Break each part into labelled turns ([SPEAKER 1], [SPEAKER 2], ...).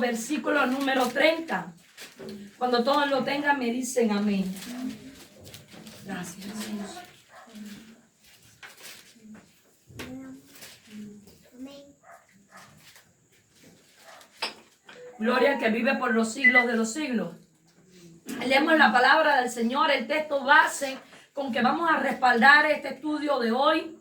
[SPEAKER 1] versículo número 30. Cuando todos lo tengan, me dicen amén. Gracias, Jesús. Gloria al que vive por los siglos de los siglos. Leemos la palabra del Señor, el texto base con que vamos a respaldar este estudio de hoy.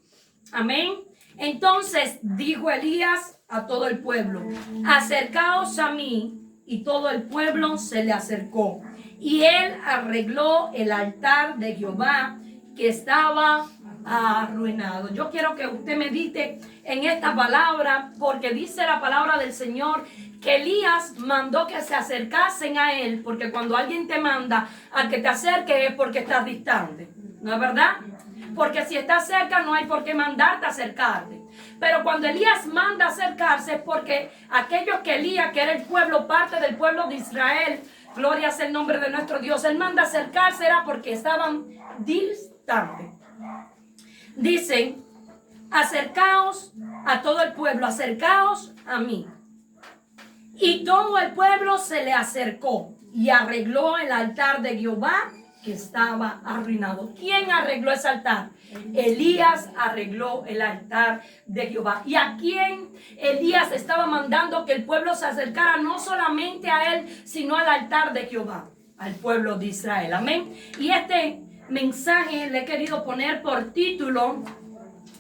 [SPEAKER 1] Amén. Entonces dijo Elías a todo el pueblo: acercaos a mí. Y todo el pueblo se le acercó. Y él arregló el altar de Jehová que estaba arruinado. Yo quiero que usted medite en esta palabra, porque dice la palabra del Señor que Elías mandó que se acercasen a él, porque cuando alguien te manda a que te acerques es porque estás distante, ¿no es verdad? Porque si estás cerca no hay por qué mandarte a acercarte. Pero cuando Elías manda acercarse es porque aquellos que Elías, que era el pueblo, parte del pueblo de Israel, gloria sea el nombre de nuestro Dios, él manda acercarse era porque estaban distantes. Dicen: acercaos a todo el pueblo, acercaos a mí. Y todo el pueblo se le acercó y arregló el altar de Jehová que estaba arruinado. ¿Quién arregló ese altar? Elías arregló el altar de Jehová. ¿Y a quién Elías estaba mandando que el pueblo se acercara? No solamente a él, sino al altar de Jehová, al pueblo de Israel. Amén. Y este mensaje le he querido poner por título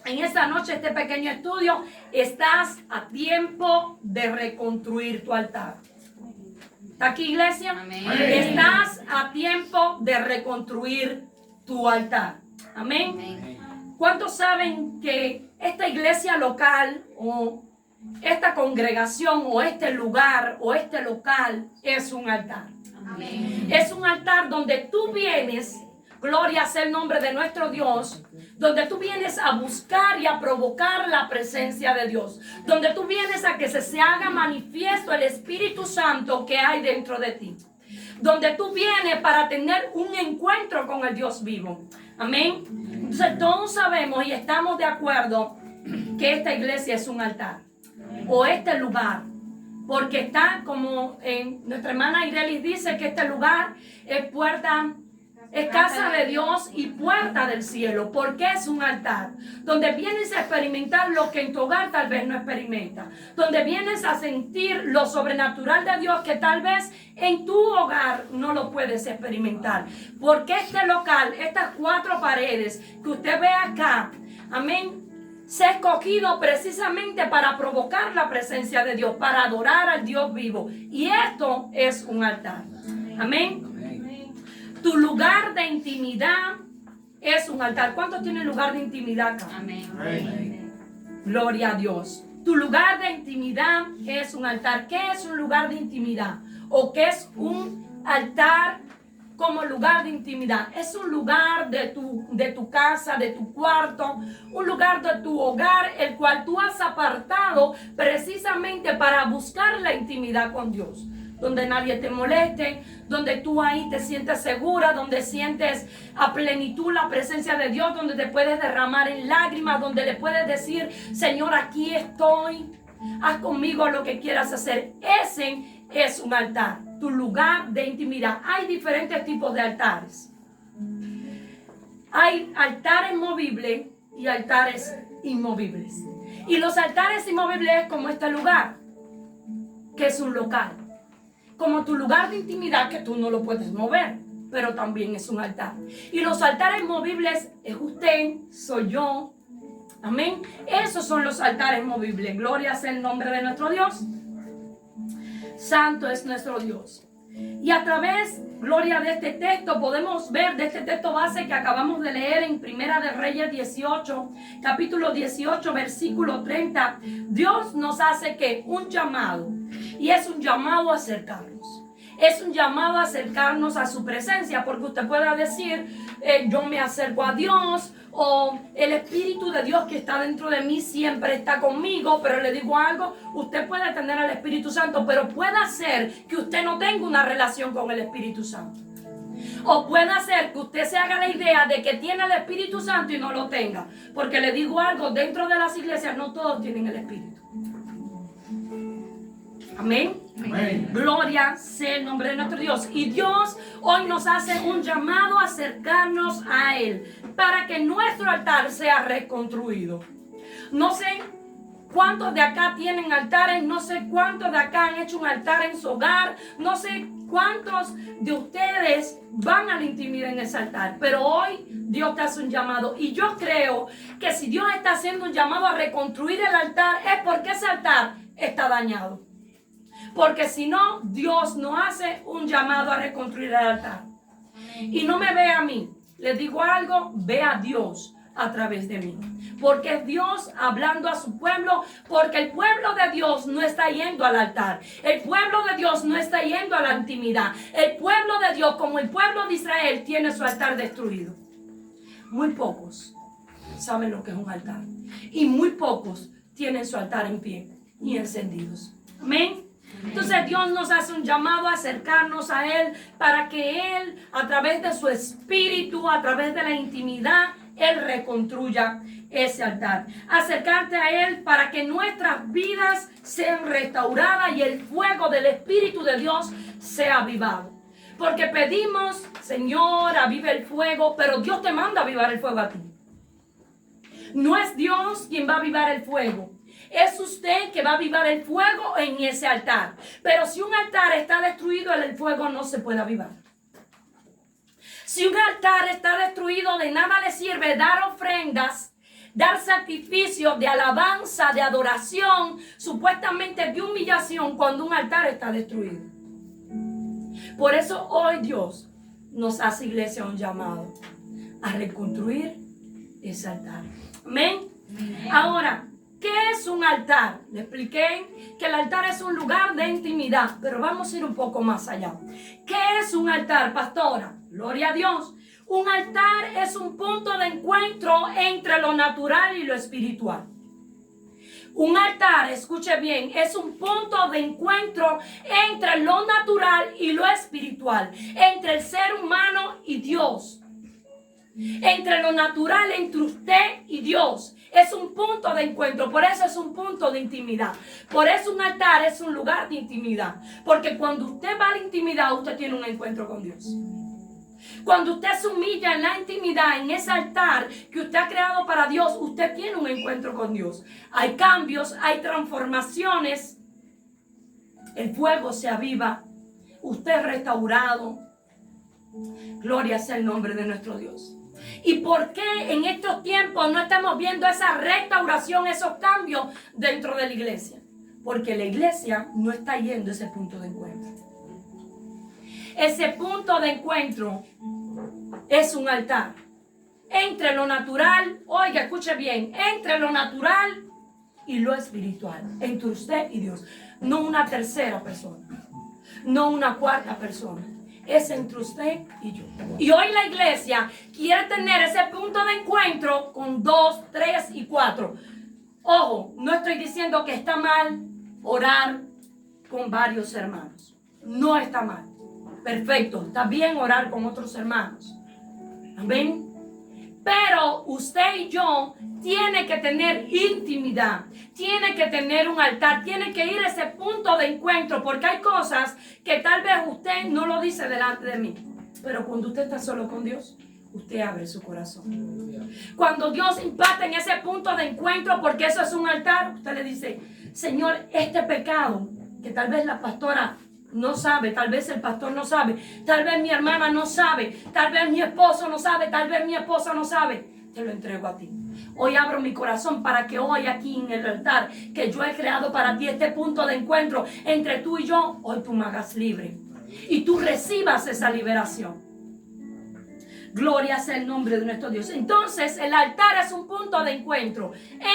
[SPEAKER 1] en esta noche, este pequeño estudio: estás a tiempo de reconstruir tu altar. ¿Está aquí, iglesia? Amén. Estás a tiempo de reconstruir tu altar. Amén. Amén. ¿Cuántos saben que esta iglesia local o esta congregación o este lugar o este local es un altar? Amén. Es un altar donde tú vienes, gloria sea el nombre de nuestro Dios, donde tú vienes a buscar y a provocar la presencia de Dios, donde tú vienes a que se haga manifiesto el Espíritu Santo que hay dentro de ti, donde tú vienes para tener un encuentro con el Dios vivo. Amén. Entonces todos sabemos y estamos de acuerdo que esta iglesia es un altar o este lugar, porque está, como nuestra hermana Irelis dice, que este lugar es puerta, es casa de Dios y puerta del cielo, porque es un altar donde vienes a experimentar lo que en tu hogar tal vez no experimentas, donde vienes a sentir lo sobrenatural de Dios que tal vez en tu hogar no lo puedes experimentar, porque este local, estas 4 paredes que usted ve acá, amén, se ha escogido precisamente para provocar la presencia de Dios, para adorar al Dios vivo, y esto es un altar. Amén. Tu lugar de intimidad es un altar. ¿Cuántos tienen lugar de intimidad acá? Amén. Amén. Gloria a Dios. Tu lugar de intimidad es un altar. ¿Qué es un lugar de intimidad? ¿O qué es un altar como lugar de intimidad? Es un lugar de tu casa, de tu cuarto, un lugar de tu hogar, el cual tú has apartado precisamente para buscar la intimidad con Dios, donde nadie te moleste, donde tú ahí te sientes segura, donde sientes a plenitud la presencia de Dios, donde te puedes derramar en lágrimas, donde le puedes decir: Señor, aquí estoy, haz conmigo lo que quieras hacer. Ese es un altar, tu lugar de intimidad. Hay diferentes tipos de altares. Hay altares movibles y altares inmovibles. Y los altares inmovibles es como este lugar, que es un local, como tu lugar de intimidad, que tú no lo puedes mover, pero también es un altar. Y los altares movibles es usted, soy yo. Amén. Esos son los altares movibles. Gloria sea el nombre de nuestro Dios. Santo es nuestro Dios. Y a través, gloria, de este texto, podemos ver de este texto base que acabamos de leer en Primera de Reyes 18, capítulo 18, versículo 30. Dios nos hace que un llamado, y es un llamado a acercarnos. Es un llamado a acercarnos a su presencia, porque usted pueda decir, yo me acerco a Dios, o el Espíritu de Dios que está dentro de mí siempre está conmigo. Pero le digo algo: usted puede tener al Espíritu Santo, pero puede ser que usted no tenga una relación con el Espíritu Santo. O puede ser que usted se haga la idea de que tiene el Espíritu Santo y no lo tenga. Porque le digo algo, dentro de las iglesias no todos tienen el Espíritu. Amén.
[SPEAKER 2] Amén.
[SPEAKER 1] Gloria sea el nombre de nuestro Dios. Y Dios hoy nos hace un llamado a acercarnos a Él para que nuestro altar sea reconstruido. No sé cuántos de acá tienen altares, no sé cuántos de acá han hecho un altar en su hogar, no sé cuántos de ustedes van a la intimidad en ese altar, pero hoy Dios te hace un llamado y yo creo que si Dios está haciendo un llamado a reconstruir el altar es porque ese altar está dañado. Porque si no, Dios no hace un llamado a reconstruir el altar. Y no me ve a mí. Les digo algo, ve a Dios a través de mí. Porque es Dios hablando a su pueblo. Porque el pueblo de Dios no está yendo al altar. El pueblo de Dios no está yendo a la intimidad. El pueblo de Dios, como el pueblo de Israel, tiene su altar destruido. Muy pocos saben lo que es un altar. Y muy pocos tienen su altar en pie y encendidos. Amén. Entonces Dios nos hace un llamado a acercarnos a Él para que Él, a través de su espíritu, a través de la intimidad, Él reconstruya ese altar. Acercarte a Él para que nuestras vidas sean restauradas y el fuego del Espíritu de Dios sea avivado. Porque pedimos, Señor, avive el fuego, pero Dios te manda a avivar el fuego a ti. No es Dios quien va a avivar el fuego. Es usted que va a avivar el fuego en ese altar. Pero si un altar está destruido, el fuego no se puede avivar. Si un altar está destruido, de nada le sirve dar ofrendas, dar sacrificios de alabanza, de adoración, supuestamente de humillación, cuando un altar está destruido. Por eso hoy Dios nos hace, iglesia, un llamado a reconstruir ese altar. Amén. Ahora, ¿qué es un altar? Le expliqué que el altar es un lugar de intimidad, pero vamos a ir un poco más allá. ¿Qué es un altar, pastora? Gloria a Dios. Un altar es un punto de encuentro entre lo natural y lo espiritual. Un altar, escuche bien, es un punto de encuentro entre lo natural y lo espiritual, entre el ser humano y Dios. Entre lo natural, entre usted y Dios. Es un punto de encuentro, por eso es un punto de intimidad. Por eso un altar es un lugar de intimidad. Porque cuando usted va a la intimidad, usted tiene un encuentro con Dios. Cuando usted se humilla en la intimidad, en ese altar que usted ha creado para Dios, usted tiene un encuentro con Dios. Hay cambios, hay transformaciones. El fuego se aviva. Usted es restaurado. Gloria sea el nombre de nuestro Dios. ¿Y por qué en estos tiempos no estamos viendo esa restauración, esos cambios dentro de la iglesia? Porque la iglesia no está yendo a ese punto de encuentro. Ese punto de encuentro es un altar entre lo natural, oiga, escuche bien, entre lo natural y lo espiritual, entre usted y Dios. No una tercera persona, no una cuarta persona. Es entre usted y yo. Y hoy la iglesia quiere tener ese punto de encuentro con 2, 3 y 4. Ojo, no estoy diciendo que está mal orar con varios hermanos. No está mal. Perfecto, está bien orar con otros hermanos. Amén. Pero usted y yo tiene que tener intimidad, tiene que tener un altar, tiene que ir a ese punto de encuentro, porque hay cosas que tal vez usted no lo dice delante de mí, pero cuando usted está solo con Dios, usted abre su corazón. Cuando Dios impacta en ese punto de encuentro, porque eso es un altar, usted le dice, Señor, este pecado que tal vez la pastora no sabe, tal vez el pastor no sabe, tal vez mi hermana no sabe, tal vez mi esposo no sabe, tal vez mi esposa no sabe, te lo entrego a ti. Hoy abro mi corazón para que hoy aquí en el altar que yo he creado para ti, este punto de encuentro entre tú y yo, hoy tú me hagas libre y tú recibas esa liberación. Gloria sea el nombre de nuestro Dios. Entonces el altar es un punto de encuentro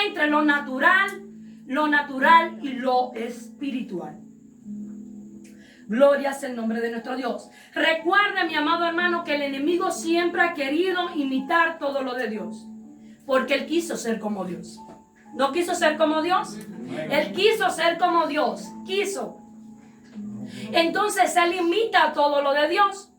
[SPEAKER 1] entre lo natural y lo espiritual. Gloria sea el nombre de nuestro Dios. Recuerda, mi amado hermano, que el enemigo siempre ha querido imitar todo lo de Dios. Porque él quiso ser como Dios. ¿No quiso ser como Dios? Él quiso ser como Dios. Quiso. Entonces él imita todo lo de Dios.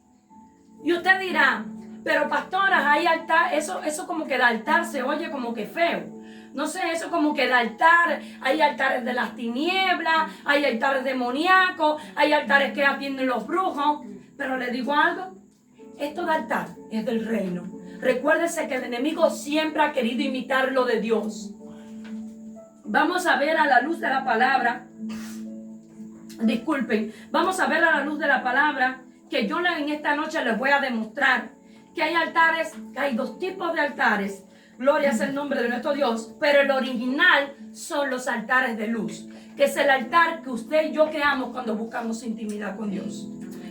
[SPEAKER 1] Y usted dirá, pero pastoras, hay altar. Eso como que el altar se oye como que feo. no sé, eso como que el altar, hay altares de las tinieblas, hay altares demoníacos, hay altares que atienden los brujos. Pero le digo algo, esto de altar es del reino. Recuérdese que el enemigo siempre ha querido imitar lo de Dios. Vamos a ver a la luz de la palabra, disculpen, vamos a ver a la luz de la palabra que yo en esta noche les voy a demostrar que hay altares, que hay dos tipos de altares. Gloria es el nombre de nuestro Dios, pero el original son los altares de luz, que es el altar que usted y yo creamos cuando buscamos intimidad con Dios.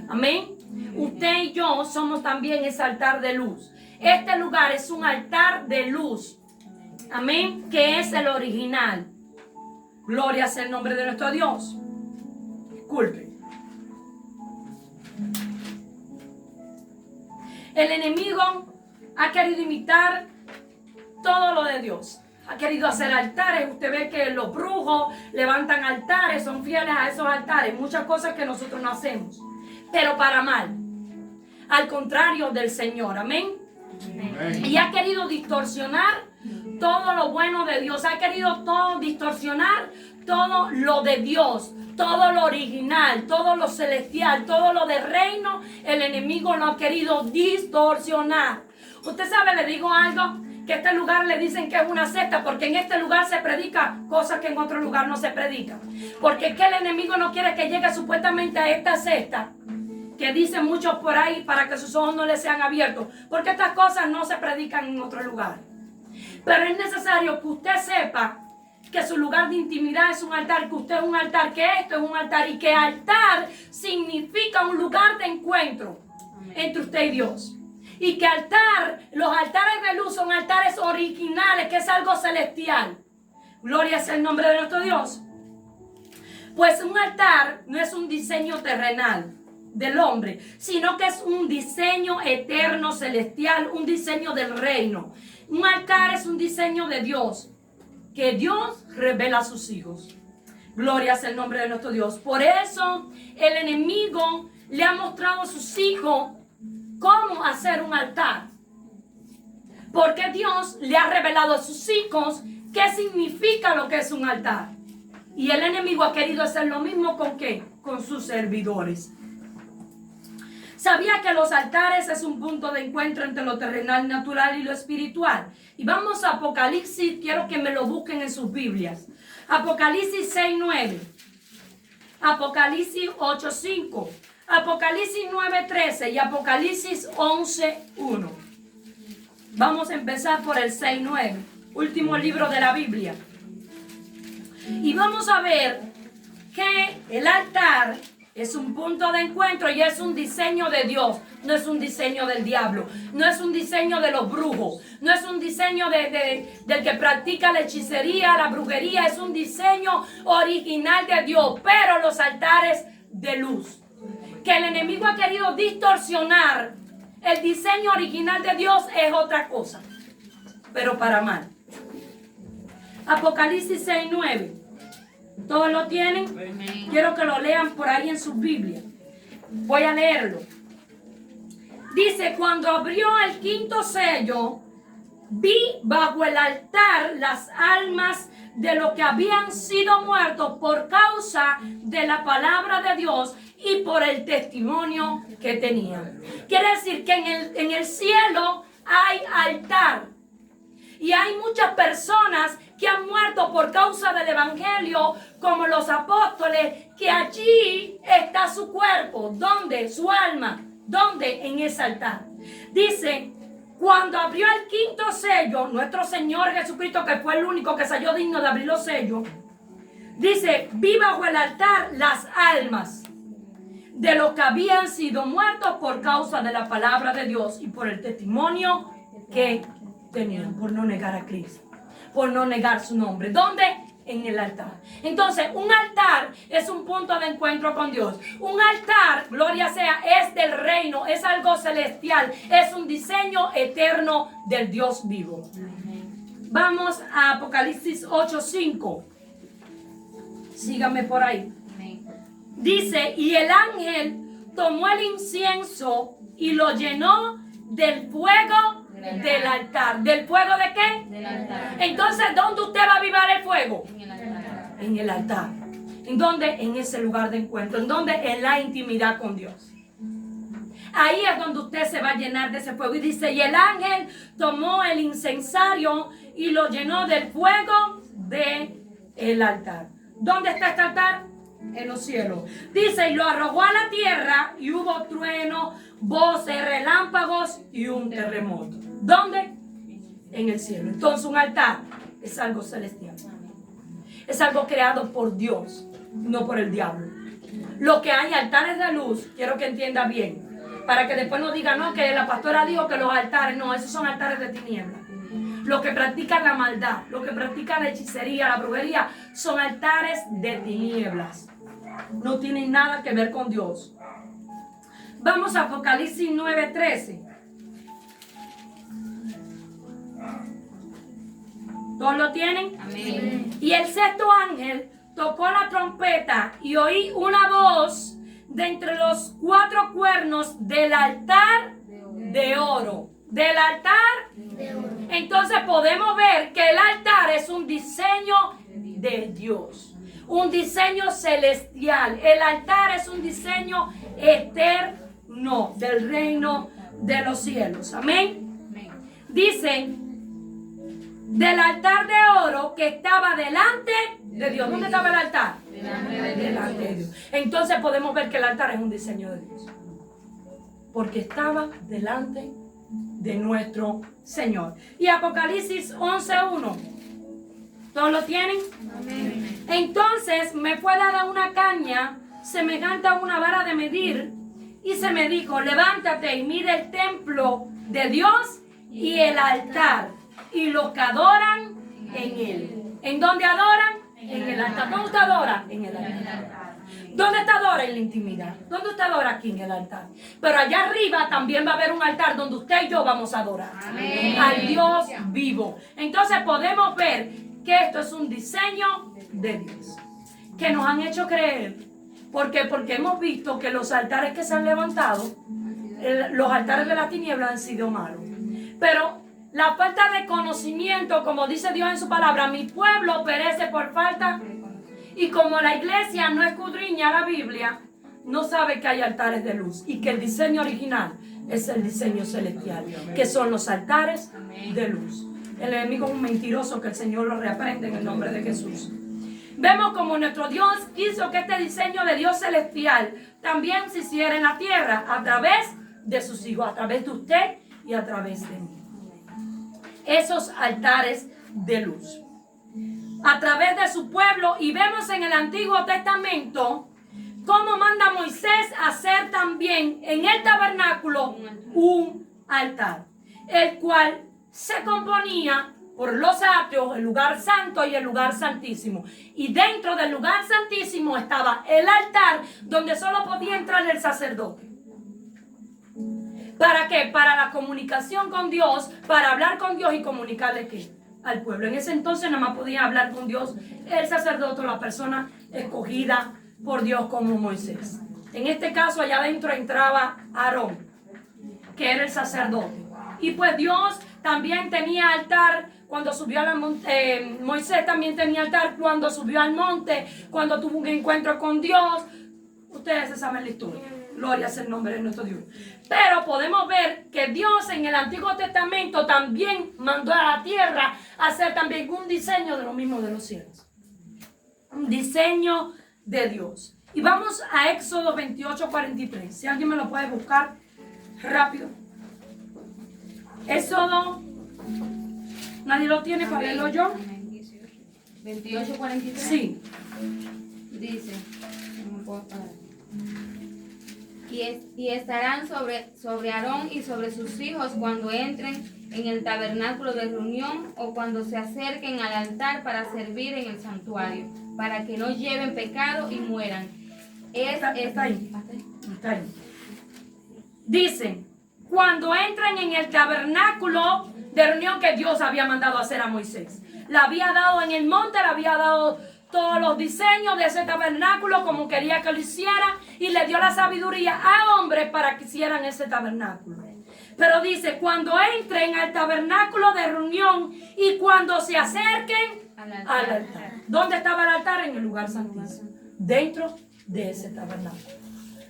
[SPEAKER 1] Amén. Usted y yo somos también ese altar de luz. Este lugar es un altar de luz. Amén. Que es el original. Gloria es el nombre de nuestro Dios. Disculpen. El enemigo ha querido imitar todo lo de Dios. Ha querido hacer altares. Usted ve que los brujos levantan altares, son fieles a esos altares. Muchas cosas que nosotros no hacemos. Pero para mal. Al contrario del Señor. Amén. Amén. Y ha querido distorsionar todo lo bueno de Dios. Ha querido distorsionar todo lo de Dios. Todo lo original, todo lo celestial, todo lo de reino. El enemigo lo ha querido distorsionar. Usted sabe, le digo algo, que este lugar le dicen que es una secta, porque en este lugar se predica cosas que en otro lugar no se predican. Porque es que el enemigo no quiere que llegue supuestamente a esta secta, que dicen muchos por ahí, para que sus ojos no les sean abiertos, porque estas cosas no se predican en otro lugar. Pero es necesario que usted sepa que su lugar de intimidad es un altar, que usted es un altar, que esto es un altar, y que altar significa un lugar de encuentro entre usted y Dios. Y que altar, los altares de luz son altares originales, que es algo celestial. Gloria es el nombre de nuestro Dios. Pues un altar no es un diseño terrenal del hombre, sino que es un diseño eterno, celestial, un diseño del reino. Un altar es un diseño de Dios, que Dios revela a sus hijos. Gloria es el nombre de nuestro Dios. Por eso el enemigo le ha mostrado a sus hijos cómo hacer un altar. Porque Dios le ha revelado a sus hijos qué significa lo que es un altar. Y el enemigo ha querido hacer lo mismo ¿con qué? Con sus servidores. ¿Sabía que los altares es un punto de encuentro entre lo terrenal, natural y lo espiritual? Y vamos a Apocalipsis, quiero que me lo busquen en sus Biblias. Apocalipsis 6:9, Apocalipsis 8:5, Apocalipsis 9:13 y Apocalipsis 11:1. Vamos a empezar por el 6:9, último libro de la Biblia. Y vamos a ver que el altar es un punto de encuentro y es un diseño de Dios. No es un diseño del diablo. No es un diseño de los brujos. No es un diseño del que practica la hechicería, la brujería. Es un diseño original de Dios. Pero los altares de luz, que el enemigo ha querido distorsionar el diseño original de Dios, es otra cosa. Pero para mal. Apocalipsis 6:9. ¿Todos lo tienen? Amén. Quiero que lo lean por ahí en su Biblia. Voy a leerlo. Dice: cuando abrió el quinto sello, vi bajo el altar las almas de los que habían sido muertos por causa de la palabra de Dios y por el testimonio que tenían. Quiere decir que en el cielo hay altar. Y hay muchas personas que han muerto por causa del evangelio, como los apóstoles, que allí está su cuerpo. ¿Dónde? Su alma. ¿Dónde? En ese altar. Dice: cuando abrió el quinto sello, nuestro Señor Jesucristo, que fue el único que salió digno de abrir los sellos, dice: vi bajo el altar las almas de los que habían sido muertos por causa de la palabra de Dios y por el testimonio que tenían, por no negar a Cristo, por no negar su nombre. ¿Dónde? En el altar. Entonces, un altar es un punto de encuentro con Dios. Un altar, gloria sea, es del reino, es algo celestial, es un diseño eterno del Dios vivo. Vamos a Apocalipsis 8:5. Síganme por ahí. Dice: y el ángel tomó el incienso y lo llenó del fuego Del altar. ¿Del fuego de qué?
[SPEAKER 2] Del altar.
[SPEAKER 1] Entonces, ¿dónde usted va a avivar el fuego?
[SPEAKER 2] En el altar.
[SPEAKER 1] En el altar. ¿En dónde? En ese lugar de encuentro. ¿En dónde? En la intimidad con Dios. Ahí es donde usted se va a llenar de ese fuego. Y dice, y el ángel tomó el incensario y lo llenó del fuego del altar. ¿Dónde está este altar? En los cielos. Dice, y lo arrojó a la tierra y hubo trueno, voces, relámpagos y un terremoto. ¿Dónde? En el cielo. Entonces un altar es algo celestial. Es algo creado por Dios, no por el diablo. Lo que hay altares de luz, quiero que entienda bien, para que después no diga, no, que la pastora dijo que los altares, no, esos son altares de tinieblas. Los que practican la maldad, los que practican la hechicería, la brujería, son altares de tinieblas. No tienen nada que ver con Dios. Vamos a Apocalipsis 9:13. ¿Todos lo tienen?
[SPEAKER 2] Amén.
[SPEAKER 1] Y el sexto ángel tocó la trompeta y oí una voz de entre los cuatro cuernos del altar de oro. Del altar de oro. Entonces podemos ver que el altar es un diseño de Dios. Un diseño celestial. El altar es un diseño eterno del reino de los cielos. Amén. Dicen del altar de oro que estaba delante de Dios. ¿Dónde estaba el altar? Delante de Dios. Entonces podemos ver que el altar es un diseño de Dios. Porque estaba delante de nuestro Señor. Y Apocalipsis 11:1. ¿Todos lo tienen?
[SPEAKER 2] Amén.
[SPEAKER 1] Entonces me fue dada una caña semejante a una vara de medir y se me dijo, levántate y mide el templo de Dios y el altar y los que adoran en él. ¿En dónde adoran? En el altar. ¿Dónde usted adora? En el altar. ¿Dónde usted adora? En la intimidad. ¿Dónde usted adora? Aquí en el altar. Pero allá arriba también va a haber un altar donde usted y yo vamos a adorar.
[SPEAKER 2] Amén.
[SPEAKER 1] Al Dios vivo. Entonces podemos ver que esto es un diseño de Dios. Que nos han hecho creer. ¿Por qué? Porque hemos visto que los altares que se han levantado, los altares de la tiniebla han sido malos. Pero la falta de conocimiento, como dice Dios en su palabra, mi pueblo perece por falta. Y como la iglesia no escudriña la Biblia, no sabe que hay altares de luz y que el diseño original es el diseño celestial, que son los altares de luz. El enemigo es un mentiroso, que el Señor lo reprende en el nombre de Jesús. Vemos como nuestro Dios quiso que este diseño de Dios celestial también se hiciera en la tierra a través de sus hijos, a través de usted y a través de mí. Esos altares de luz a través de su pueblo. Y vemos en el Antiguo Testamento cómo manda Moisés a hacer también en el tabernáculo un altar, el cual se componía por los atrios, el lugar santo y el lugar santísimo. Y dentro del lugar santísimo estaba el altar donde solo podía entrar el sacerdote. ¿Para qué? Para la comunicación con Dios, para hablar con Dios y comunicarle ¿qué? Al pueblo. En ese entonces nada más podía hablar con Dios el sacerdote o la persona escogida por Dios como Moisés. En este caso allá adentro entraba Aarón, que era el sacerdote. Y pues Dios también tenía altar cuando subió al monte. Moisés también tenía altar cuando subió al monte, cuando tuvo un encuentro con Dios. Ustedes se saben la historia. Gloria sea el nombre de nuestro Dios. Pero podemos ver que Dios en el Antiguo Testamento también mandó a la tierra a hacer también un diseño de lo mismo de los cielos. Un diseño de Dios. Y vamos a Éxodo 28:43. Si alguien me lo puede buscar rápido. Éxodo. ¿Nadie lo tiene para leerlo yo?
[SPEAKER 2] 28:43.
[SPEAKER 1] Sí.
[SPEAKER 2] Dice, no puedo parar. Y estarán sobre Aarón y sobre sus hijos cuando entren en el tabernáculo de reunión o cuando se acerquen al altar para servir en el santuario, para que no lleven pecado y mueran. Está ahí.
[SPEAKER 1] Está ahí. Dicen, cuando entren en el tabernáculo de reunión que Dios había mandado hacer a Moisés. Le había dado en el monte, le había dado todos los diseños de ese tabernáculo como quería que lo hiciera y le dio la sabiduría a hombres para que hicieran ese tabernáculo. Pero dice, cuando entren al tabernáculo de reunión y cuando se acerquen
[SPEAKER 2] Al
[SPEAKER 1] al
[SPEAKER 2] altar.
[SPEAKER 1] altar. ¿Dónde estaba el altar? En el lugar santísimo. Dentro de ese tabernáculo.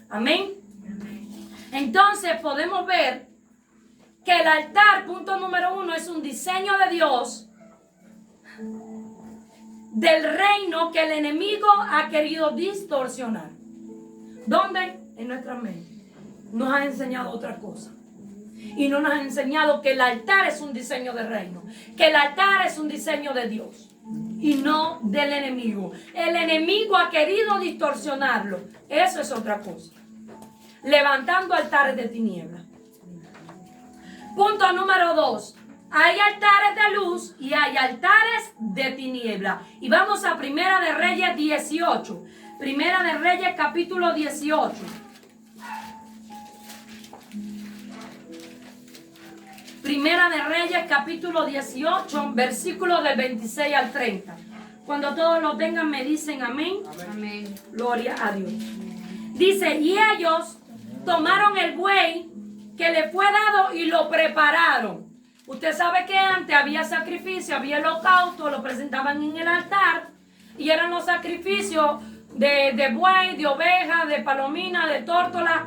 [SPEAKER 1] Amén. Entonces podemos ver que el altar, punto número 1, es un diseño de Dios del reino que el enemigo ha querido distorsionar. ¿Dónde? En nuestra mente. Nos ha enseñado otra cosa. Y no nos ha enseñado que el altar es un diseño de reino. Que el altar es un diseño de Dios. Y no del enemigo. El enemigo ha querido distorsionarlo. Eso es otra cosa. Levantando altares de tinieblas. Punto número 2. Hay altares de luz y hay altares de tiniebla. Y vamos a Primera de Reyes 18. Primera de Reyes capítulo 18. Primera de Reyes capítulo 18, versículos del 26 al 30. Cuando todos lo tengan me dicen amén.
[SPEAKER 2] Amén.
[SPEAKER 1] Gloria a Dios. Dice, y ellos tomaron el buey que le fue dado y lo prepararon. Usted sabe que antes había sacrificio, había holocausto, lo presentaban en el altar y eran los sacrificios de buey, de oveja, de palomina, de tórtola.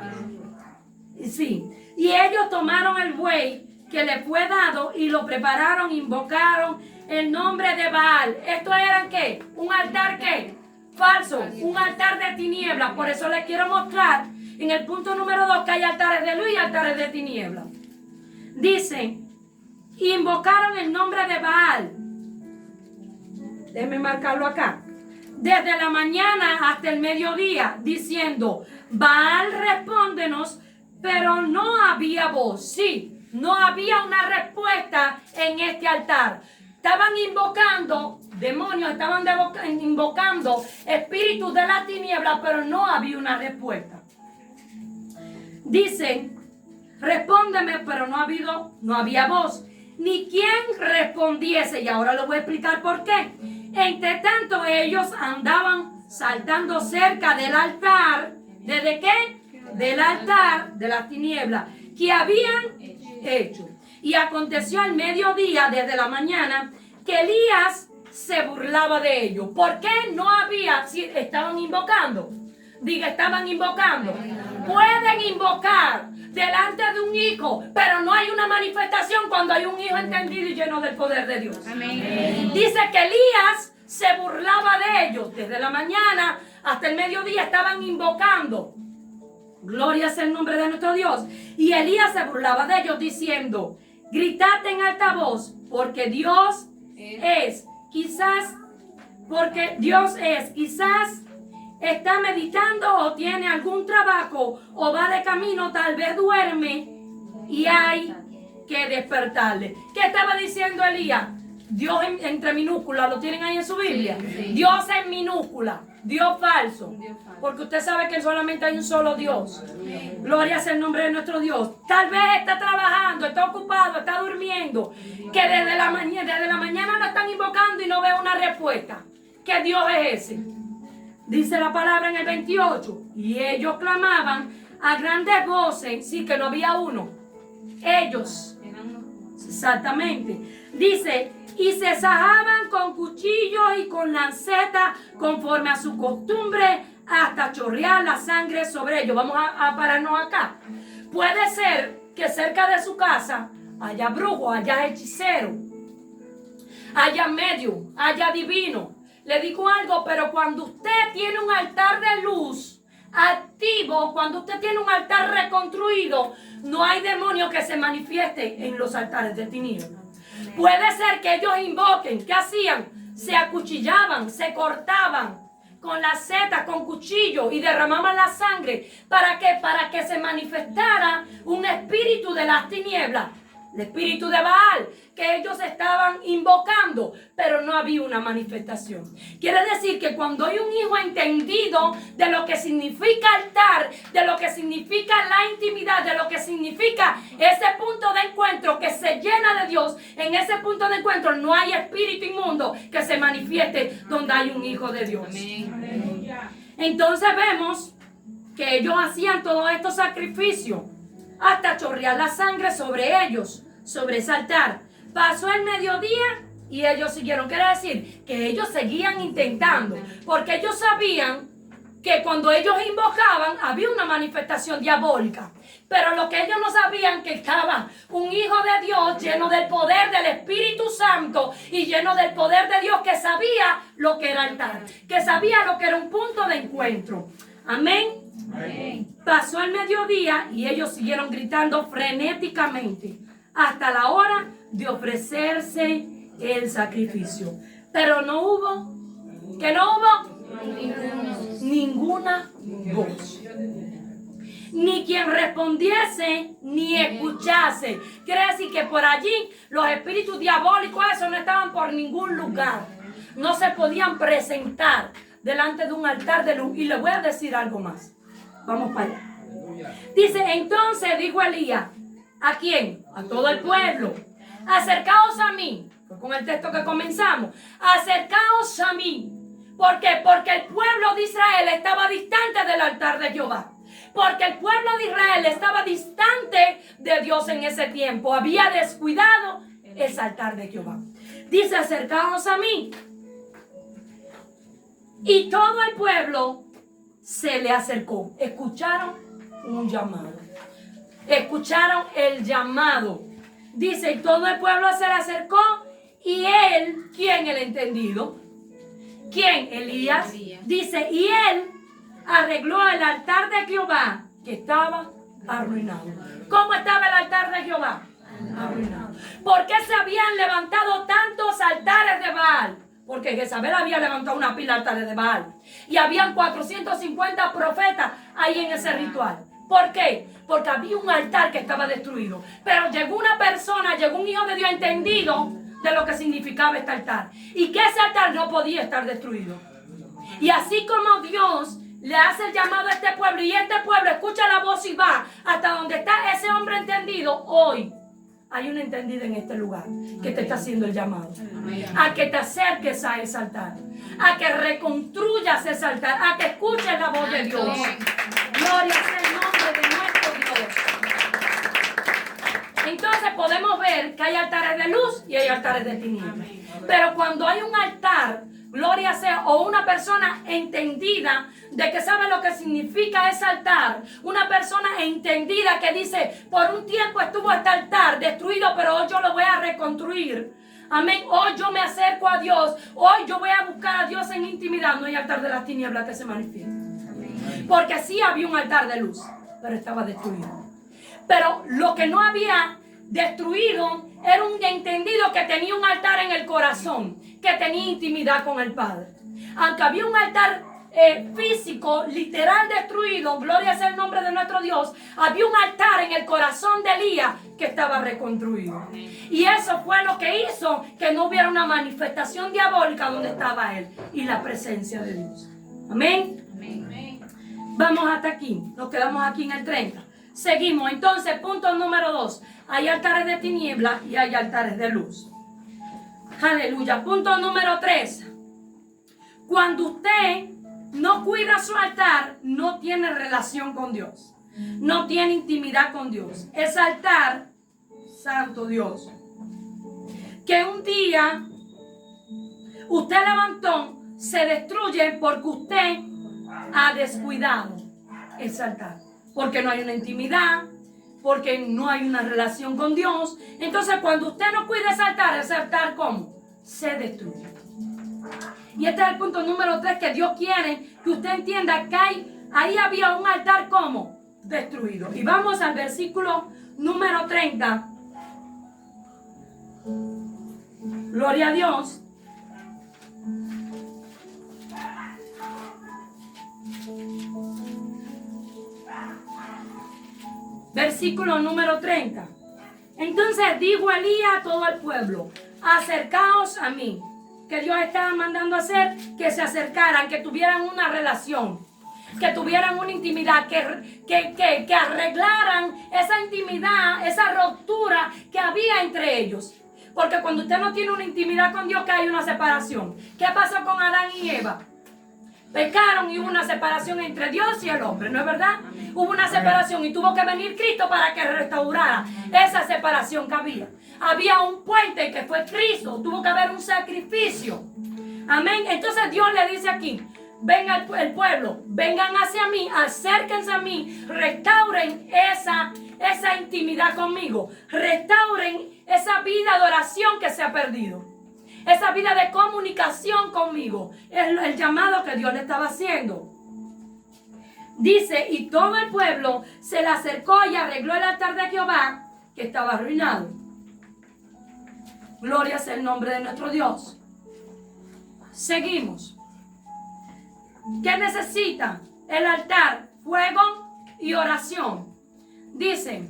[SPEAKER 1] Sí. Y ellos tomaron el buey que le fue dado y lo prepararon, invocaron el nombre de Baal. ¿Esto era qué? ¿Un altar qué? Falso, un altar de tinieblas. Por eso les quiero mostrar en el punto número 2 que hay altares de luz y altares de tinieblas. Dicen, invocaron el nombre de Baal. Déjenme marcarlo acá. Desde la mañana hasta el mediodía, diciendo, Baal, respóndenos, pero no había voz. Sí, no había una respuesta en este altar. Estaban invocando demonios, estaban invocando espíritus de las tinieblas, pero no había una respuesta. Dicen, respóndeme, pero no había voz, ni quien respondiese. Y ahora les voy a explicar por qué. Entre tanto, ellos andaban saltando cerca del altar. ¿Desde qué? Del altar de las tinieblas que habían hecho. Y aconteció al mediodía, desde la mañana, que Elías se burlaba de ellos. ¿Por qué no había? Si estaban invocando. Diga, estaban invocando. Pueden invocar delante de un hijo, pero no hay una manifestación cuando hay un hijo entendido y lleno del poder de Dios.
[SPEAKER 2] Amén.
[SPEAKER 1] Dice que Elías se burlaba de ellos. Desde la mañana hasta el mediodía estaban invocando. Gloria sea el nombre de nuestro Dios. Y Elías se burlaba de ellos diciendo, gritad en alta voz, porque Dios es, quizás está meditando o tiene algún trabajo o va de camino, tal vez duerme y hay que despertarle. ¿Qué estaba diciendo Elías? Dios entre minúsculas, ¿lo tienen ahí en su Biblia?
[SPEAKER 2] Sí.
[SPEAKER 1] Dios en minúscula, Dios falso. Porque usted sabe que solamente hay un solo Dios. Gloria sea el nombre de nuestro Dios. Tal vez está trabajando, está ocupado, está durmiendo. Que desde la mañana lo están invocando y no ve una respuesta. ¿Qué Dios es ese? Dice la palabra en el 28. Y ellos clamaban a grandes voces. Sí, que no había uno. Ellos. Exactamente. Dice, y se sajaban con cuchillos y con lancetas conforme a su costumbre hasta chorrear la sangre sobre ellos. Vamos a pararnos acá. Puede ser que cerca de su casa haya brujos, haya hechiceros, haya medio, haya divino. Le digo algo, pero cuando usted tiene un altar de luz activo, cuando usted tiene un altar reconstruido, no hay demonio que se manifieste en los altares de tinieblas. Puede ser que ellos invoquen. ¿Qué hacían? Se acuchillaban, se cortaban con las setas, con cuchillo y derramaban la sangre. ¿Para qué? Para que se manifestara un espíritu de las tinieblas. El espíritu de Baal, que ellos estaban invocando, pero no había una manifestación. Quiere decir que cuando hay un hijo entendido de lo que significa altar, de lo que significa la intimidad, de lo que significa ese punto de encuentro que se llena de Dios, en ese punto de encuentro no hay espíritu inmundo que se manifieste donde hay un hijo de Dios.
[SPEAKER 2] Amén.
[SPEAKER 1] Entonces vemos que ellos hacían todos estos sacrificios hasta chorrear la sangre sobre ellos, sobre ese altar. Pasó el mediodía y ellos siguieron. Quiere decir que ellos seguían intentando, porque ellos sabían que cuando ellos invocaban había una manifestación diabólica. Pero lo que ellos no sabían, que estaba un hijo de Dios lleno del poder del Espíritu Santo y lleno del poder de Dios, que sabía lo que era altar, que sabía lo que era un punto de encuentro. Amén. Amén. Pasó el mediodía y ellos siguieron gritando frenéticamente hasta la hora de ofrecerse el sacrificio. Pero no hubo, que no hubo ninguna voz, ni quien respondiese ni escuchase. Quiere decir que por allí los espíritus diabólicos, esos no estaban por ningún lugar, no se podían presentar delante de un altar de luz. Y le voy a decir algo más, vamos para allá. Dice: entonces dijo Elías, ¿a quién? A todo el pueblo: acercaos a mí. Fue con el texto que comenzamos. Acercaos a mí. ¿Por qué? Porque el pueblo de Israel estaba distante del altar de Jehová. Porque el pueblo de Israel estaba distante de Dios en ese tiempo. Había descuidado ese altar de Jehová. Dice: acercaos a mí. Y todo el pueblo se le acercó. Escucharon un llamado. Escucharon el llamado. Dice: y todo el pueblo se le acercó. Y él, ¿quién? El entendido. ¿Quién? Elías. Dice: y él arregló el altar de Jehová, que estaba arruinado. ¿Cómo estaba el altar de Jehová? Arruinado. ¿Por qué se habían levantado tantos altares de Baal? Porque Jezabel había levantado una pila de altares de Baal. Y habían 450 profetas ahí en ese ritual. ¿Por qué? Porque había un altar que estaba destruido. Pero llegó una persona, llegó un hijo de Dios entendido de lo que significaba este altar, y que ese altar no podía estar destruido. Y así como Dios le hace el llamado a este pueblo, y este pueblo escucha la voz y va hasta donde está ese hombre entendido, hoy hay un entendido en este lugar que te está haciendo el llamado a que te acerques a ese altar, a que reconstruyas ese altar, a que escuches la voz de Dios. Gloria sea el nombre de nuestro Dios. Entonces podemos ver que hay altares de luz y hay altares de tinieblas. Pero cuando hay un altar, gloria sea, o una persona entendida de que sabe lo que significa ese altar, una persona entendida que dice: por un tiempo estuvo este altar destruido, pero hoy yo lo voy a reconstruir. Amén. Hoy yo me acerco a Dios. Hoy yo voy a buscar a Dios en intimidad. No hay altar de las tinieblas que se manifieste. Porque sí había un altar de luz, pero estaba destruido. Pero lo que no había destruido era un entendido que tenía un altar en el corazón, que tenía intimidad con el Padre. Aunque había un altar físico, literal destruido, gloria sea el nombre de nuestro Dios, había un altar en el corazón de Elías que estaba reconstruido. Y eso fue lo que hizo que no hubiera una manifestación diabólica donde estaba él y la presencia de Dios. Amén. Amén. Vamos hasta aquí, nos quedamos aquí en el 30. Seguimos, entonces, punto número 2. Hay altares de tinieblas y hay altares de luz. Aleluya. Punto número 3. Cuando usted no cuida su altar, no tiene relación con Dios. No tiene intimidad con Dios. Ese altar, santo Dios, que un día usted levantó, se destruye porque usted ha descuidado ese altar. Porque no hay una intimidad, porque no hay una relación con Dios. Entonces, cuando usted no cuida ese altar, ¿cómo? Se destruye. Y este es el punto número 3 que Dios quiere que usted entienda, que ahí había un altar, ¿cómo? Destruido. Y vamos al versículo número 30. Gloria a Dios. Versículo número 30. Entonces dijo Elías a todo el pueblo: acercaos a mí. Que Dios estaba mandando a hacer que se acercaran, que tuvieran una relación, que tuvieran una intimidad, que arreglaran esa intimidad, esa ruptura que había entre ellos. Porque cuando usted no tiene una intimidad con Dios, que hay una separación. ¿Qué pasó con Adán y Eva? Pecaron y hubo una separación entre Dios y el hombre, ¿no es verdad? Hubo una separación y tuvo que venir Cristo para que restaurara esa separación que había. Había un puente que fue Cristo, tuvo que haber un sacrificio. Amén. Entonces Dios le dice aquí, venga el pueblo, vengan hacia mí, acérquense a mí, restauren esa intimidad conmigo, restauren esa vida de oración que se ha perdido, esa vida de comunicación conmigo. Es el llamado que Dios le estaba haciendo. Dice, y todo el pueblo se le acercó y arregló el altar de Jehová, que estaba arruinado. Gloria sea el nombre de nuestro Dios. Seguimos. ¿Qué necesita el altar? Fuego y oración. Dice,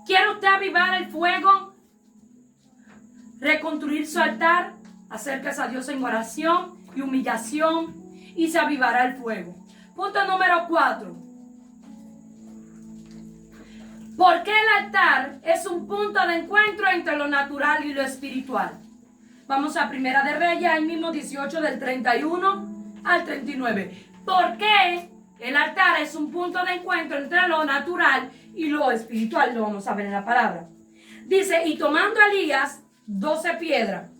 [SPEAKER 1] ¿quiere usted avivar el fuego? Reconstruir su altar. Acérquese a Dios en oración y humillación y se avivará el fuego. Punto número 4. ¿Por qué el altar es un punto de encuentro entre lo natural y lo espiritual? Vamos a Primera de Reyes, ahí mismo 18 del 31 al 39. ¿Por qué el altar es un punto de encuentro entre lo natural y lo espiritual? Lo vamos a ver en la palabra. Dice, y tomando Elías 12 piedras.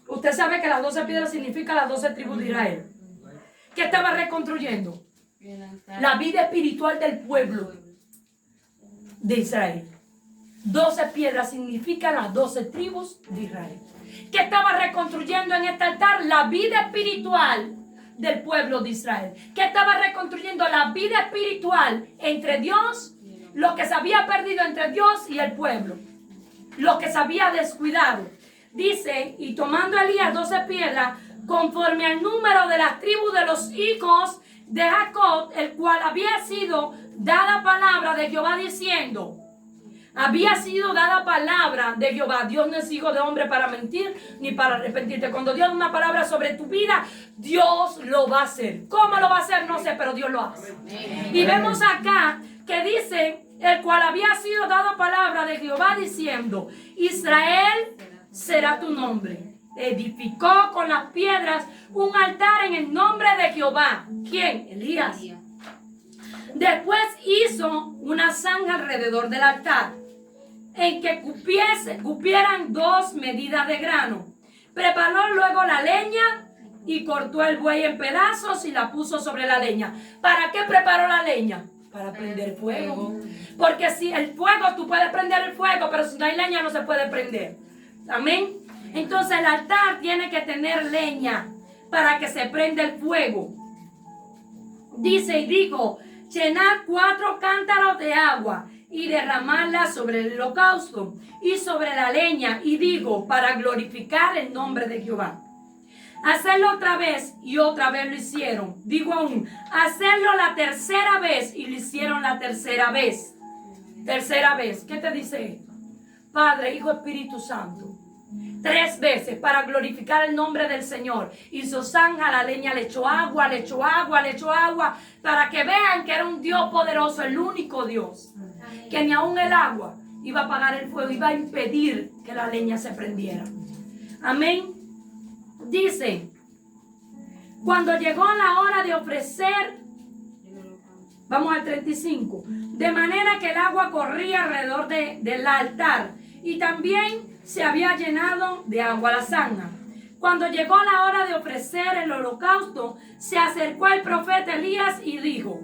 [SPEAKER 1] Usted sabe que las 12 piedras significan las 12 tribus de Israel. ¿Qué estaba reconstruyendo? La vida espiritual del pueblo de Israel. 12 piedras significan las 12 tribus de Israel. ¿Qué estaba reconstruyendo en este altar? La vida espiritual del pueblo de Israel. ¿Qué estaba reconstruyendo? La vida espiritual entre Dios, lo que se había perdido entre Dios y el pueblo, lo que se había descuidado. Dice, y tomando Elías 12 piedras, conforme al número de las tribus de los hijos de Jacob, el cual había sido dada palabra de Jehová diciendo, había sido dada palabra de Jehová. Dios no es hijo de hombre para mentir ni para arrepentirte. Cuando Dios da una palabra sobre tu vida, Dios lo va a hacer. ¿Cómo lo va a hacer? No sé, pero Dios lo hace. Y vemos acá que dice, el cual había sido dada palabra de Jehová diciendo, Israel será tu nombre. Edificó con las piedras un altar en el nombre de Jehová. ¿Quién? Elías. Después hizo una zanja alrededor del altar, en que cupieran 2 medidas de grano. Preparó luego la leña y cortó el buey en pedazos y la puso sobre la leña. ¿Para qué preparó la leña? Para prender fuego. Porque si el fuego, tú puedes prender el fuego, pero si no hay leña no se puede prender. Amén. Entonces el altar tiene que tener leña para que se prenda el fuego. Dice y dijo, llenar 4 cántaros de agua y derramarla sobre el holocausto y sobre la leña. Y digo, para glorificar el nombre de Jehová. Hacerlo otra vez y otra vez lo hicieron. Digo aún, hacerlo la tercera vez y lo hicieron la tercera vez. Tercera vez. ¿Qué te dice? Padre, Hijo, Espíritu Santo. 3 veces para glorificar el nombre del Señor. Hizo zanja, la leña le echó agua, le echó agua, le echó agua, para que vean que era un Dios poderoso, el único Dios. Que ni aún el agua iba a apagar el fuego, iba a impedir que la leña se prendiera. Amén. Dice, cuando llegó la hora de ofrecer, vamos al 35, de manera que el agua corría alrededor del altar y también se había llenado de agua la zanja. Cuando llegó la hora de ofrecer el holocausto, se acercó el profeta Elías y dijo,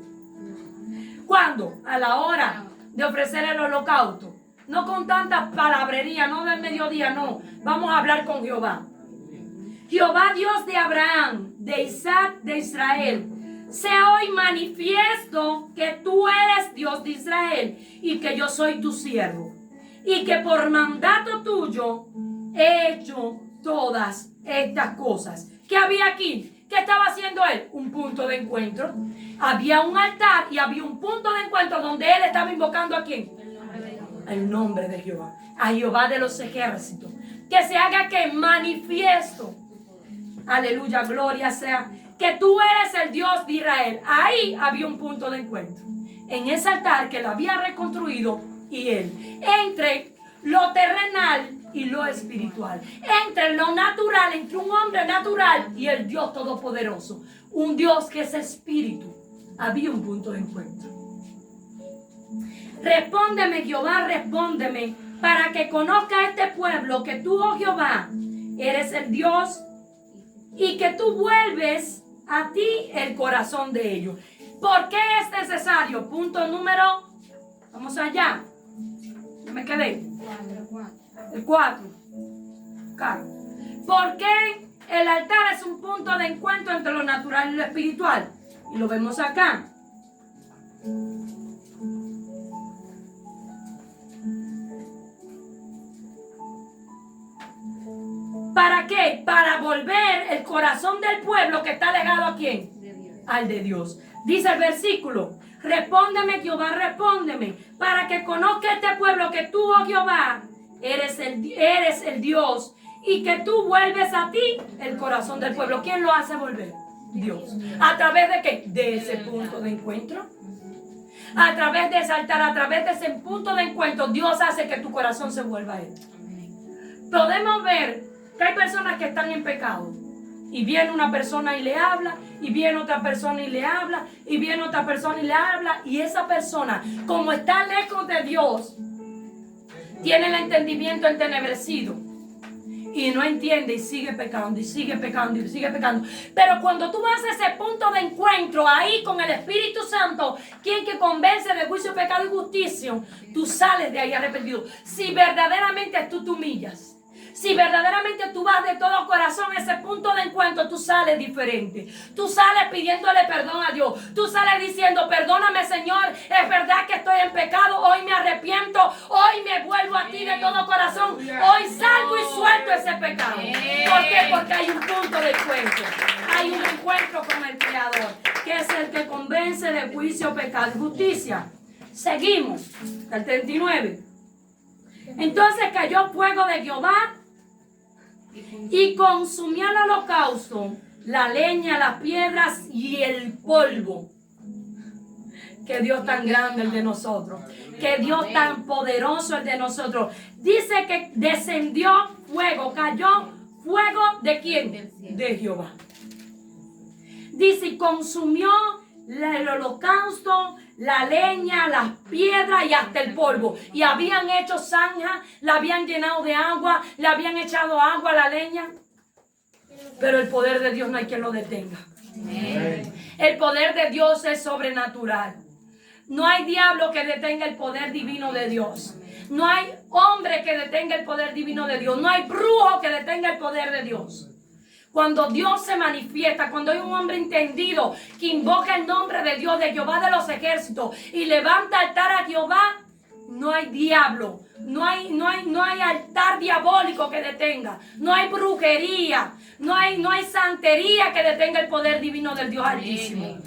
[SPEAKER 1] ¿cuándo? A la hora de ofrecer el holocausto. No con tanta palabrería, no del mediodía, no. Vamos a hablar con Jehová. Jehová, Dios de Abraham, de Isaac, de Israel, sea hoy manifiesto que tú eres Dios de Israel y que yo soy tu siervo. Y que por mandato tuyo he hecho todas estas cosas. ¿Qué había aquí? ¿Qué estaba haciendo él? Un punto de encuentro. Había un altar y había un punto de encuentro donde él estaba invocando ¿a quién? El nombre de Jehová. A Jehová de los ejércitos. Que se haga que manifiesto. Aleluya, gloria sea. Que tú eres el Dios de Israel. Ahí había un punto de encuentro. En ese altar que lo había reconstruido y él. Entre lo terrenal y lo espiritual. Entre lo natural, entre un hombre natural y el Dios todopoderoso. Un Dios que es espíritu. Había un punto de encuentro. Respóndeme, Jehová, respóndeme, para que conozca este pueblo que tú, oh Jehová, eres el Dios y que tú vuelves a ti el corazón de ellos. ¿Por qué es necesario? Punto número, vamos allá. Ya me quedé. El 4. Claro. ¿Por qué el altar es un punto de encuentro entre lo natural y lo espiritual? Y lo vemos acá. ¿Para qué? Para volver el corazón del pueblo que está legado ¿a quién? Al de Dios. Dice el versículo: respóndeme, Jehová, respóndeme, para que conozca este pueblo que tú, oh Jehová, eres el Dios, y que tú vuelves a ti el corazón del pueblo. ¿Quién lo hace volver? Dios. ¿A través de qué? De ese punto de encuentro. A través de ese altar, a través de ese punto de encuentro, Dios hace que tu corazón se vuelva a Él. Podemos ver que hay personas que están en pecado. Y viene una persona y le habla, y viene otra persona y le habla, y viene otra persona y le habla, y esa persona, como está lejos de Dios, tiene el entendimiento entenebrecido y no entiende y sigue pecando y sigue pecando y sigue pecando. Pero cuando tú vas a ese punto de encuentro ahí con el Espíritu Santo, quien que convence de juicio, pecado y justicia, tú sales de ahí arrepentido. Si verdaderamente tú te humillas, si verdaderamente tú vas de todo corazón a ese punto de encuentro, tú sales diferente. Tú sales pidiéndole perdón a Dios. Tú sales diciendo: perdóname, Señor, es verdad que estoy en pecado, hoy me arrepiento, hoy me vuelvo a ti de todo corazón, hoy salgo y suelto ese pecado. ¿Por qué? Porque hay un punto de encuentro. Hay un encuentro con el Creador, que es el que convence de juicio, pecado y justicia. Seguimos, al 39. Entonces cayó fuego de Jehová y consumió el holocausto, la leña, las piedras y el polvo. Que Dios tan grande el de nosotros, que Dios tan poderoso el de nosotros. Dice que descendió fuego, cayó fuego ¿de quién? De Jehová. Dice: y consumió el holocausto, la leña, las piedras y hasta el polvo. Y habían hecho zanja, la habían llenado de agua, le habían echado agua a la leña. Pero el poder de Dios no hay quien lo detenga. El poder de Dios es sobrenatural. No hay diablo que detenga el poder divino de Dios. No hay hombre que detenga el poder divino de Dios. No hay brujo que detenga el poder de Dios. Cuando Dios se manifiesta, cuando hay un hombre entendido que invoca el nombre de Dios, de Jehová de los ejércitos, y levanta altar a Jehová, no hay diablo, no hay altar diabólico que detenga, no hay brujería, no hay santería que detenga el poder divino del Dios Altísimo.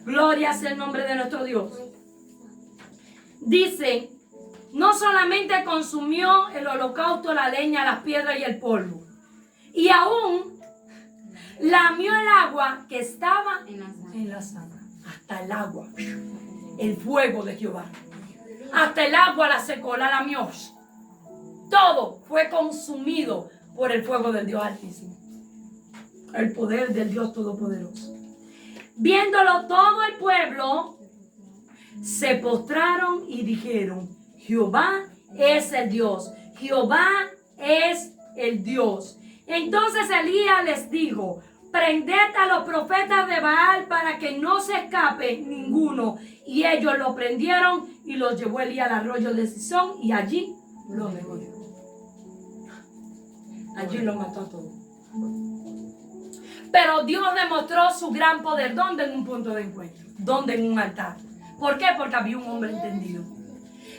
[SPEAKER 1] Gloria sea el nombre de nuestro Dios. Dice: no solamente consumió el holocausto, la leña, las piedras y el polvo, y aún lamió el agua que estaba en la zanja. Hasta el agua, el fuego de Jehová, hasta el agua la secó, la lamió. Todo fue consumido por el fuego del Dios Altísimo, el poder del Dios Todopoderoso. Viéndolo todo el pueblo, se postraron y dijeron: Jehová es el Dios, Jehová es el Dios. Entonces Elías les dijo: prended a los profetas de Baal para que no se escape ninguno. Y ellos lo prendieron y los llevó Elías al arroyo de Sison y allí lo degolló. Allí lo mató a todos. Pero Dios demostró su gran poder. ¿Dónde? En un punto de encuentro. ¿Dónde? En un altar. ¿Por qué? Porque había un hombre entendido.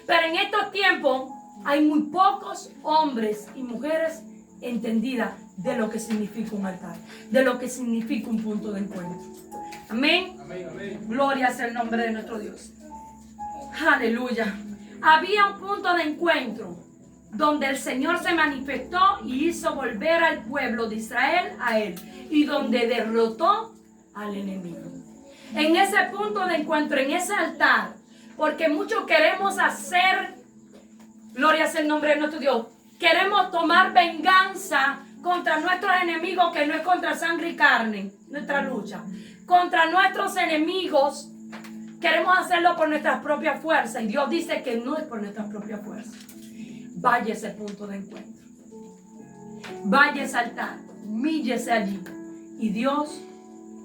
[SPEAKER 1] Pero en estos tiempos hay muy pocos hombres y mujeres entendidas de lo que significa un altar, de lo que significa un punto de encuentro. Amén.
[SPEAKER 3] Amén, amén.
[SPEAKER 1] Gloria sea el nombre de nuestro Dios. Aleluya. Había un punto de encuentro donde el Señor se manifestó y hizo volver al pueblo de Israel a Él, y donde derrotó al enemigo. En ese punto de encuentro, en ese altar, porque muchos queremos hacer, gloria sea el nombre de nuestro Dios, queremos tomar venganza contra nuestros enemigos, que no es contra sangre y carne, nuestra lucha. Contra nuestros enemigos queremos hacerlo por nuestras propias fuerzas. Y Dios dice que no es por nuestras propias fuerzas. Vaya ese punto de encuentro. Vaya ese altar. Humíllese allí. Y Dios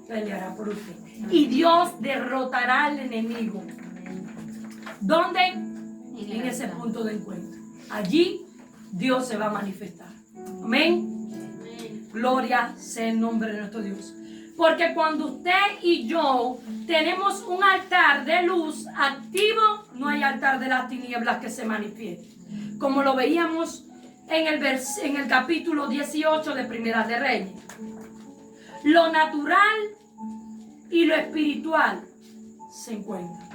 [SPEAKER 1] peleará por usted. Y Dios derrotará al enemigo. ¿Dónde? En ese punto de encuentro. Allí Dios se va a manifestar. Amén. Gloria sea el nombre de nuestro Dios. Porque cuando usted y yo tenemos un altar de luz activo, no hay altar de las tinieblas que se manifieste. Como lo veíamos en el capítulo 18 de Primera de Reyes. Lo natural y lo espiritual se encuentran.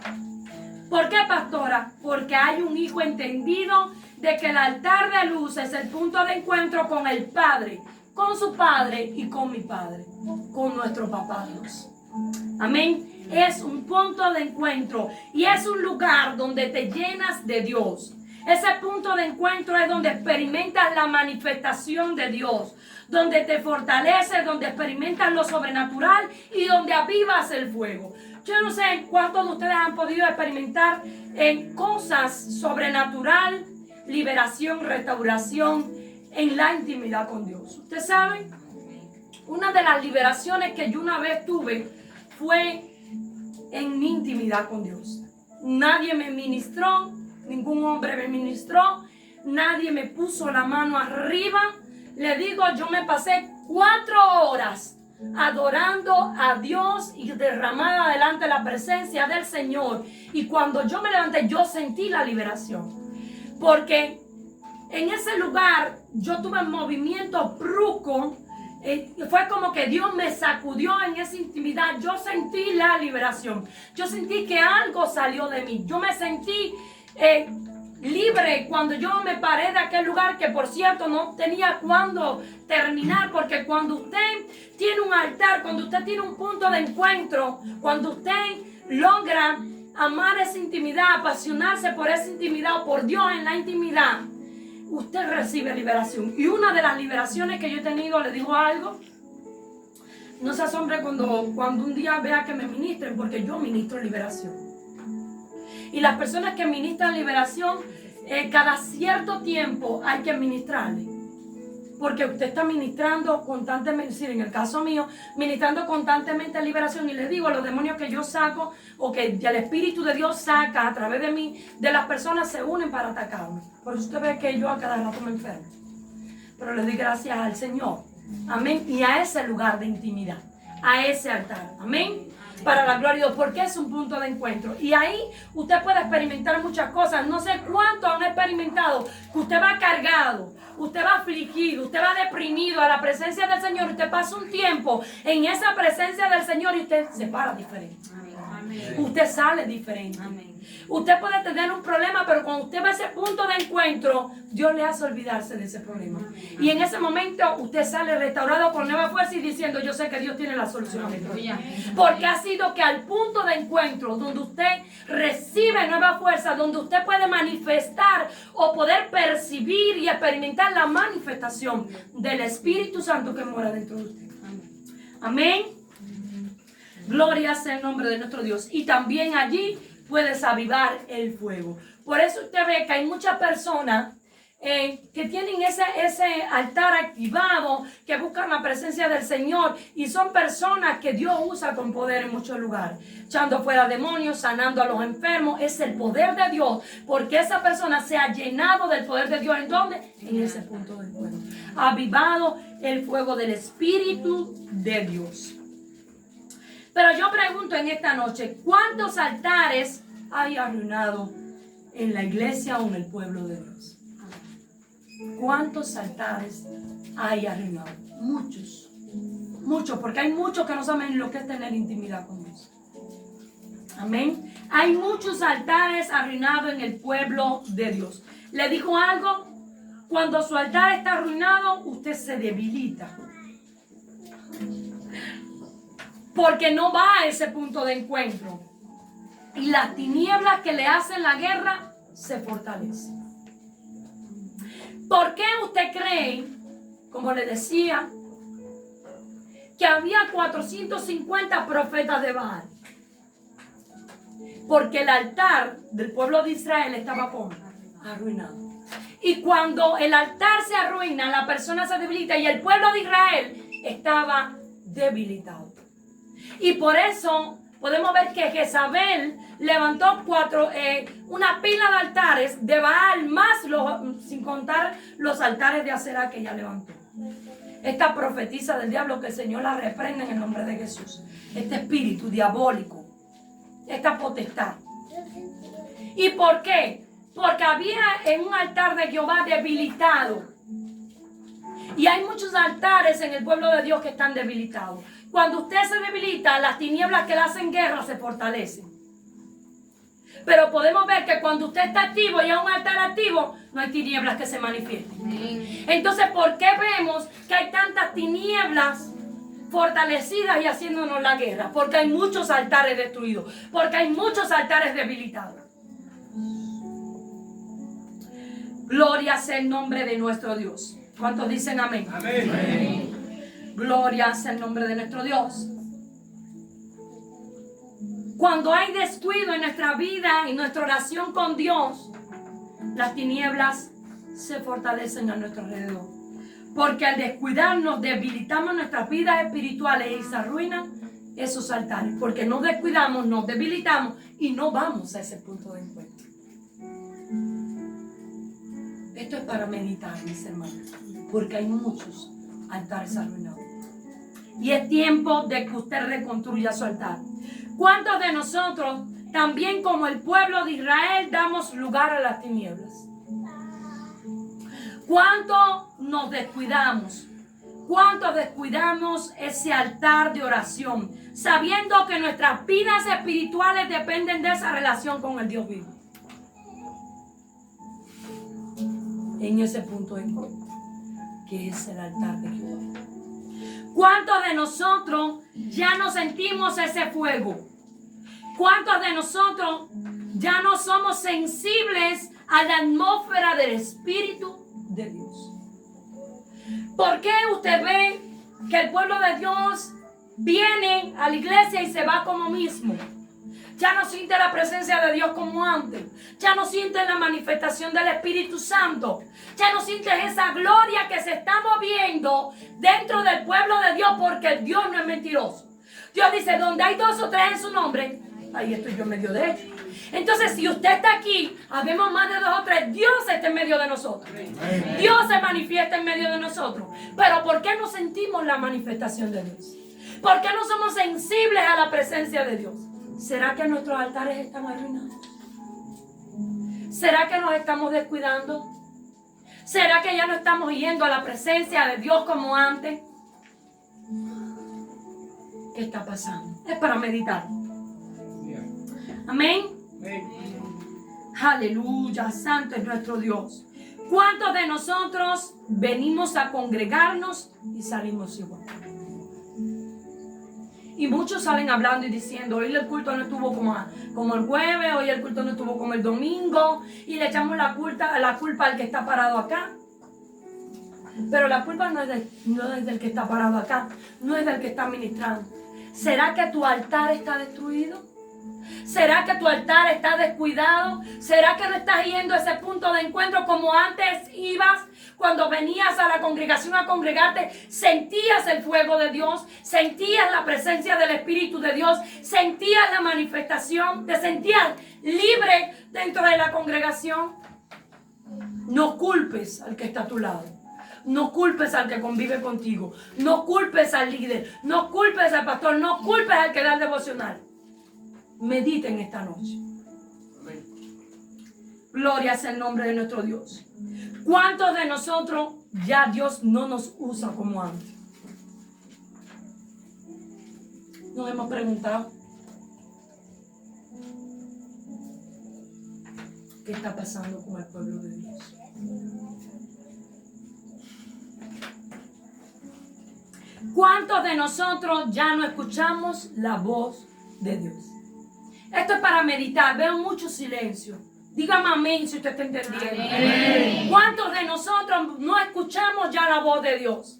[SPEAKER 1] ¿Por qué, pastora? Porque hay un hijo entendido de que el altar de luz es el punto de encuentro con el Padre, con su Padre y con mi Padre, con nuestro Papá Dios. Amén. Es un punto de encuentro y es un lugar donde te llenas de Dios. Ese punto de encuentro es donde experimentas la manifestación de Dios, donde te fortaleces, donde experimentas lo sobrenatural y donde avivas el fuego. Yo no sé cuántos de ustedes han podido experimentar en cosas sobrenatural, liberación, restauración en la intimidad con Dios. Usted sabe, una de las liberaciones que yo una vez tuve fue en mi intimidad con Dios. Nadie me ministró, ningún hombre me ministró, nadie me puso la mano arriba. Le digo, yo me pasé 4 horas adorando a Dios y derramada delante de la presencia del Señor. Y cuando yo me levanté, yo sentí la liberación. Porque en ese lugar yo tuve un movimiento brusco. Fue como que Dios me sacudió en esa intimidad. Yo sentí la liberación. Yo sentí que algo salió de mí. Yo me sentí libre cuando yo me paré de aquel lugar, que por cierto no tenía cuándo terminar, porque cuando usted tiene un altar, cuando usted tiene un punto de encuentro, cuando usted logra amar esa intimidad, apasionarse por esa intimidad o por Dios en la intimidad, usted recibe liberación. Y una de las liberaciones que yo he tenido, le digo algo, no se asombre cuando un día vea que me ministren, porque yo ministro liberación. Y las personas que ministran liberación, cada cierto tiempo hay que ministrarle. Porque usted está ministrando constantemente, sí, en el caso mío, ministrando constantemente liberación. Y les digo, los demonios que yo saco o que el Espíritu de Dios saca a través de mí, de las personas, se unen para atacarme. Por eso usted ve que yo a cada rato me enfermo. Pero le doy gracias al Señor. Amén. Y a ese lugar de intimidad, a ese altar. Amén. Para la gloria de Dios, porque es un punto de encuentro. Y ahí usted puede experimentar muchas cosas. No sé cuánto han experimentado que usted va cargado, usted va afligido, usted va deprimido a la presencia del Señor. Usted pasa un tiempo en esa presencia del Señor y usted se para diferente. Amén. Usted sale diferente. Amén. Usted puede tener un problema, pero cuando usted va a ese punto de encuentro, Dios le hace olvidarse de ese problema. Amén. Y en ese momento usted sale restaurado con nueva fuerza y diciendo, yo sé que Dios tiene la solución. Porque ha sido que al punto de encuentro donde usted recibe nueva fuerza, donde usted puede manifestar o poder percibir y experimentar la manifestación del Espíritu Santo que mora dentro de usted. Amén. Gloria sea el nombre de nuestro Dios. Y también allí puedes avivar el fuego. Por eso usted ve que hay muchas personas que tienen ese altar activado, que buscan la presencia del Señor, y son personas que Dios usa con poder en muchos lugares, echando fuera demonios, sanando a los enfermos. Es el poder de Dios, porque esa persona se ha llenado del poder de Dios. ¿En dónde? En ese punto del fuego. Ha avivado el fuego del Espíritu de Dios. Pero yo pregunto en esta noche, ¿cuántos altares hay arruinado en la iglesia o en el pueblo de Dios? ¿Cuántos altares hay arruinado? Muchos. Muchos, porque hay muchos que no saben lo que es tener intimidad con Dios. Amén. Hay muchos altares arruinados en el pueblo de Dios. ¿Le dijo algo? Cuando su altar está arruinado, usted se debilita. Porque no va a ese punto de encuentro. Y las tinieblas que le hacen la guerra se fortalecen. ¿Por qué usted cree, como le decía, que había 450 profetas de Baal? Porque el altar del pueblo de Israel estaba arruinado. Y cuando el altar se arruina, la persona se debilita y el pueblo de Israel estaba debilitado. Y por eso podemos ver que Jezabel levantó una pila de altares de Baal, sin contar los altares de Acera que ella levantó. Esta profetisa del diablo, que el Señor la reprenda en el nombre de Jesús. Este espíritu diabólico, esta potestad. ¿Y por qué? Porque había en un altar de Jehová debilitado. Y hay muchos altares en el pueblo de Dios que están debilitados. Cuando usted se debilita, las tinieblas que le hacen guerra se fortalecen. Pero podemos ver que cuando usted está activo y hay un altar activo, no hay tinieblas que se manifiesten. Entonces, ¿por qué vemos que hay tantas tinieblas fortalecidas y haciéndonos la guerra? Porque hay muchos altares destruidos. Porque hay muchos altares debilitados. Gloria sea el nombre de nuestro Dios. ¿Cuántos dicen amén? Amén. Amén. Gloria sea el nombre de nuestro Dios. Cuando hay descuido en nuestra vida y nuestra oración con Dios, las tinieblas se fortalecen a nuestro alrededor. Porque al descuidarnos, debilitamos nuestras vidas espirituales y se arruinan esos altares. Porque nos descuidamos, nos debilitamos y no vamos a ese punto de encuentro. Esto es para meditar, mis hermanos, porque hay muchos altares arruinados. Y es tiempo de que usted reconstruya su altar. ¿Cuántos de nosotros, también como el pueblo de Israel, damos lugar a las tinieblas? ¿Cuánto nos descuidamos? ¿Cuánto descuidamos ese altar de oración, sabiendo que nuestras vidas espirituales dependen de esa relación con el Dios vivo? En ese punto de encuentro, que es el altar de Jehová. ¿Cuántos de nosotros ya no sentimos ese fuego? ¿Cuántos de nosotros ya no somos sensibles a la atmósfera del Espíritu de Dios? ¿Por qué usted ve que el pueblo de Dios viene a la iglesia y se va como mismo? Ya no siente la presencia de Dios como antes. Ya no siente la manifestación del Espíritu Santo. Ya no siente esa gloria que se está moviendo dentro del pueblo de Dios, porque Dios no es mentiroso. Dios dice, donde hay 2 o 3 en su nombre, ahí estoy yo en medio de ellos. Entonces, si usted está aquí, habemos más de 2 o 3, Dios está en medio de nosotros. Dios se manifiesta en medio de nosotros. Pero ¿por qué no sentimos la manifestación de Dios? ¿Por qué no somos sensibles a la presencia de Dios? ¿Será que nuestros altares están arruinados? ¿Será que nos estamos descuidando? ¿Será que ya no estamos yendo a la presencia de Dios como antes? ¿Qué está pasando? Es para meditar. Amén. Aleluya, santo es nuestro Dios. ¿Cuántos de nosotros venimos a congregarnos y salimos igual? Y muchos salen hablando y diciendo, hoy el culto no estuvo como el jueves, hoy el culto no estuvo como el domingo, y le echamos la culpa al que está parado acá. Pero la culpa no es del que está parado acá, no es del que está ministrando. ¿Será que tu altar está destruido? ¿Será que tu altar está descuidado? ¿Será que no estás yendo a ese punto de encuentro como antes ibas? Cuando venías a la congregación a congregarte, sentías el fuego de Dios, sentías la presencia del Espíritu de Dios, sentías la manifestación, te sentías libre dentro de la congregación. No culpes al que está a tu lado. No culpes al que convive contigo. No culpes al líder. No culpes al pastor. No culpes al que da el devocional. Mediten esta noche. Gloria sea el nombre de nuestro Dios. ¿Cuántos de nosotros ya Dios no nos usa como antes? Nos hemos preguntado, ¿qué está pasando con el pueblo de Dios? ¿Cuántos de nosotros ya no escuchamos la voz de Dios? Esto es para meditar. Veo mucho silencio. Dígame amén si usted está entendiendo. ¿Cuántos de nosotros no escuchamos ya la voz de Dios?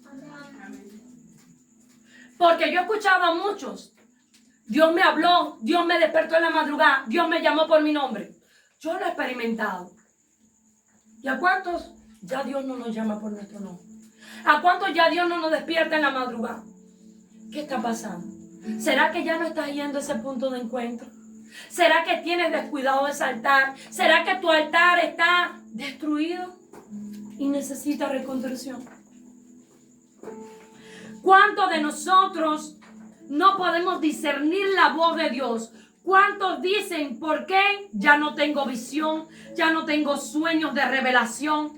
[SPEAKER 1] Porque yo he escuchado a muchos. Dios me habló, Dios me despertó en la madrugada, Dios me llamó por mi nombre. Yo lo he experimentado. ¿Y a cuántos ya Dios no nos llama por nuestro nombre? ¿A cuántos ya Dios no nos despierta en la madrugada? ¿Qué está pasando? ¿Será que ya no estás yendo a ese punto de encuentro? ¿Será que tienes descuidado ese altar? ¿Será que tu altar está destruido y necesita reconstrucción? ¿Cuántos de nosotros no podemos discernir la voz de Dios? ¿Cuántos dicen, por qué? Ya no tengo visión, ya no tengo sueños de revelación.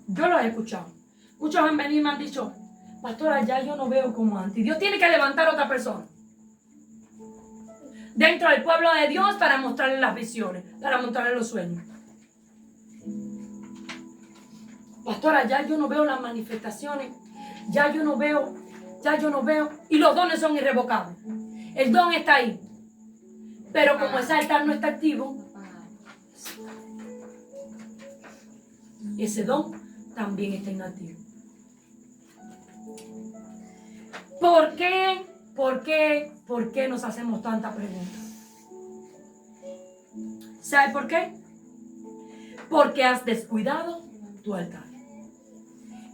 [SPEAKER 1] Yo lo he escuchado. Muchos han venido y me han dicho, pastora, ya yo no veo como antes. Dios tiene que levantar a otra persona dentro del pueblo de Dios para mostrarle las visiones, para mostrarle los sueños. Pastora, ya yo no veo las manifestaciones, ya yo no veo, y los dones son irrevocables. El don está ahí, pero como ese altar no está activo, ese don también está inactivo. ¿Por qué? ¿Por qué nos hacemos tantas preguntas? ¿Sabe por qué? Porque has descuidado tu altar.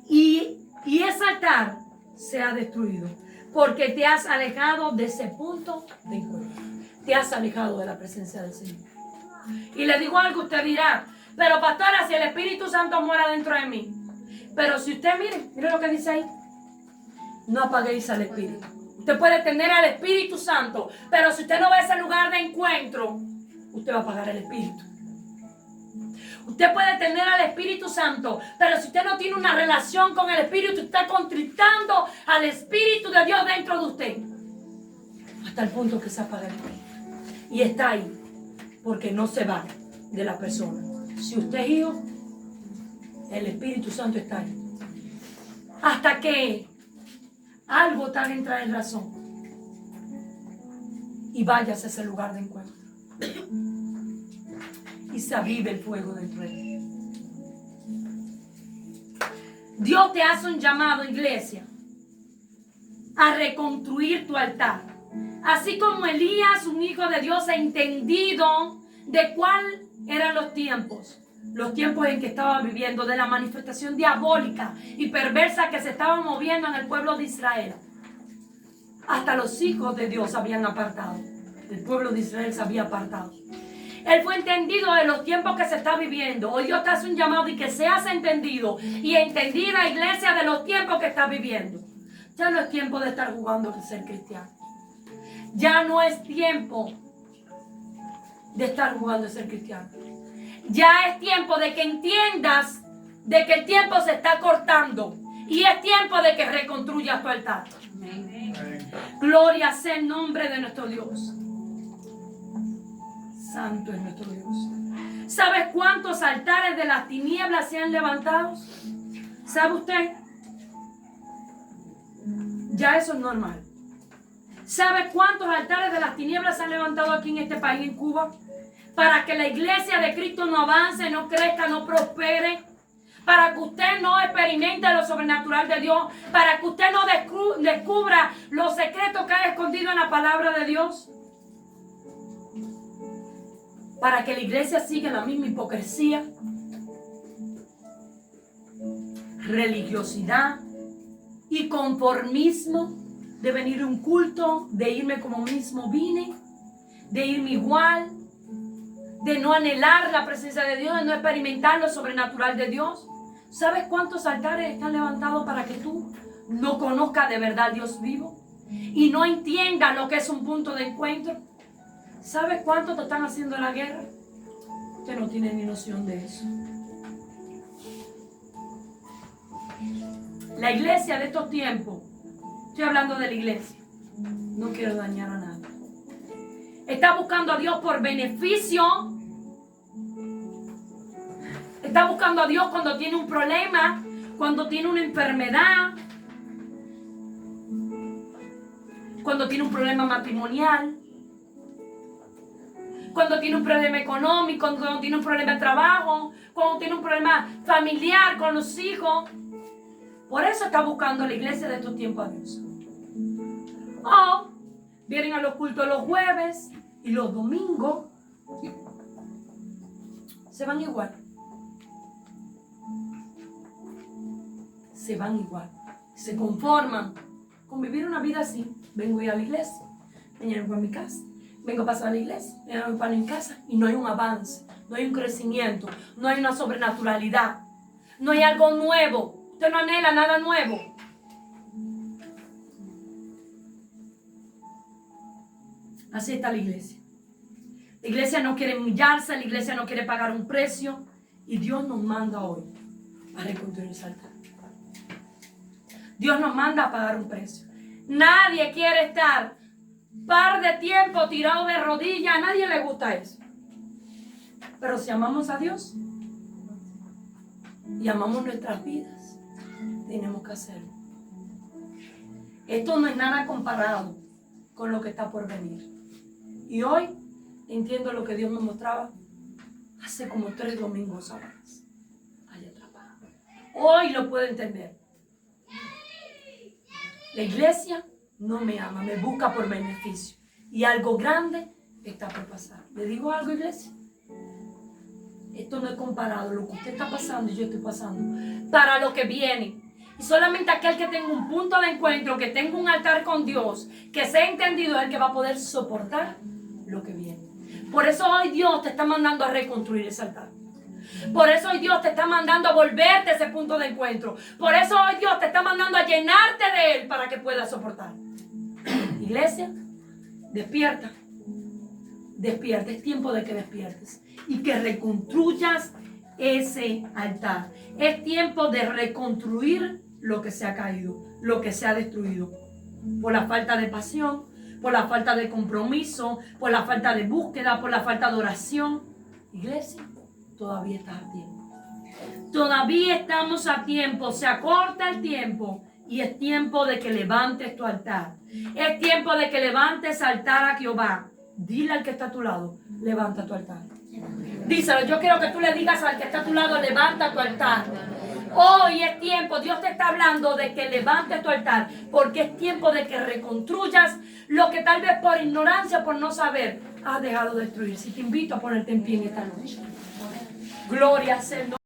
[SPEAKER 1] Y ese altar se ha destruido porque te has alejado de ese punto de encuentro. Te has alejado de la presencia del Señor. Y le digo algo, usted dirá, pero pastora, si el Espíritu Santo mora dentro de mí. Pero si usted, mire lo que dice ahí. No apaguéis al Espíritu. Usted puede tener al Espíritu Santo, pero si usted no ve ese lugar de encuentro, usted va a apagar el Espíritu. Usted puede tener al Espíritu Santo, pero si usted no tiene una relación con el Espíritu, está contristando al Espíritu de Dios dentro de usted. Hasta el punto que se apaga el Espíritu. Y está ahí, porque no se va de la persona. Si usted es hijo, el Espíritu Santo está ahí. Hasta que algo tal entra en razón y vayas a ese lugar de encuentro y se avive el fuego dentro de ti. Dios te hace un llamado, iglesia, a reconstruir tu altar, así como Elías, un hijo de Dios, ha entendido de cuál eran los tiempos en que estaba viviendo, de la manifestación diabólica y perversa que se estaba moviendo en el pueblo de Israel. Hasta los hijos de Dios se habían apartado. El pueblo de Israel se había apartado. Él fue entendido de los tiempos que se está viviendo. Hoy Dios te hace un llamado y que seas entendido y entendida, iglesia, de los tiempos que estás viviendo. Ya no es tiempo de estar jugando a ser cristiano. Ya no es tiempo de estar jugando a ser cristiano. Ya es tiempo de que entiendas de que el tiempo se está cortando y es tiempo de que reconstruyas tu altar. Amén. Gloria sea el nombre de nuestro Dios. Santo es nuestro Dios. ¿Sabes cuántos altares de las tinieblas se han levantado? ¿Sabe usted? Ya eso es normal. ¿Sabe cuántos altares de las tinieblas se han levantado aquí en este país, en Cuba? Para que la iglesia de Cristo no avance, no crezca, no prospere. Para que usted no experimente lo sobrenatural de Dios. Para que usted no descubra los secretos que hay escondido en la palabra de Dios. Para que la iglesia siga la misma hipocresía, religiosidad y conformismo de venir a un culto, de irme como mismo vine, de irme igual, de no anhelar la presencia de Dios, de no experimentar lo sobrenatural de Dios. ¿Sabes cuántos altares están levantados para que tú no conozcas de verdad a Dios vivo y no entiendas lo que es un punto de encuentro? ¿Sabes cuánto te están haciendo la guerra? Usted no tiene ni noción de eso. La iglesia de estos tiempos, estoy hablando de la iglesia, no quiero dañar a nadie, está buscando a Dios por beneficio. Está buscando a Dios cuando tiene un problema, cuando tiene una enfermedad, cuando tiene un problema matrimonial, cuando tiene un problema económico, cuando tiene un problema de trabajo, cuando tiene un problema familiar con los hijos. Por eso está buscando la iglesia de estos tiempos a Dios. O vienen a los cultos los jueves y los domingos. Se van igual. Se van igual. Se conforman con vivir una vida así. Vengo a ir a la iglesia, mañana vengo a mi casa, vengo a pasar a la iglesia, mañana vengo a mi casa, y no hay un avance, no hay un crecimiento, no hay una sobrenaturalidad, no hay algo nuevo. Usted no anhela nada nuevo. Así está la iglesia. La iglesia no quiere humillarse, la iglesia no quiere pagar un precio, y Dios nos manda hoy a reconstruir el altar. Dios nos manda a pagar un precio. Nadie quiere estar par de tiempo tirado de rodillas. A nadie le gusta eso. Pero si amamos a Dios y amamos nuestras vidas, tenemos que hacerlo. Esto no es nada comparado con lo que está por venir. Y hoy entiendo lo que Dios me mostraba hace como 3 domingos atrás. Allá atrapado. Hoy lo puedo entender. La iglesia no me ama, me busca por beneficio. Y algo grande está por pasar. ¿Le digo algo, iglesia? Esto no es comparado. Lo que usted está pasando y yo estoy pasando para lo que viene. Y solamente aquel que tenga un punto de encuentro, que tenga un altar con Dios, que sea entendido, es el que va a poder soportar lo que viene. Por eso hoy Dios te está mandando a reconstruir ese altar. Por eso hoy Dios te está mandando a volverte a ese punto de encuentro. Por eso hoy Dios te está mandando a llenarte de Él para que puedas soportar. Iglesia, despierta. Despierta. Es tiempo de que despiertes y que reconstruyas ese altar. Es tiempo de reconstruir lo que se ha caído, lo que se ha destruido. Por la falta de pasión, por la falta de compromiso, por la falta de búsqueda, por la falta de oración. Iglesia, todavía estás a tiempo. Todavía estamos a tiempo. Se acorta el tiempo y es tiempo de que levantes tu altar. Es tiempo de que levantes altar a Jehová. Dile al que está a tu lado, levanta tu altar. Díselo, yo quiero que tú le digas al que está a tu lado, levanta tu altar. Hoy es tiempo, Dios te está hablando de que levantes tu altar, porque es tiempo de que reconstruyas lo que tal vez por ignorancia, por no saber, has dejado de destruir. Si te invito a ponerte en pie en esta noche. Gloria al Señor.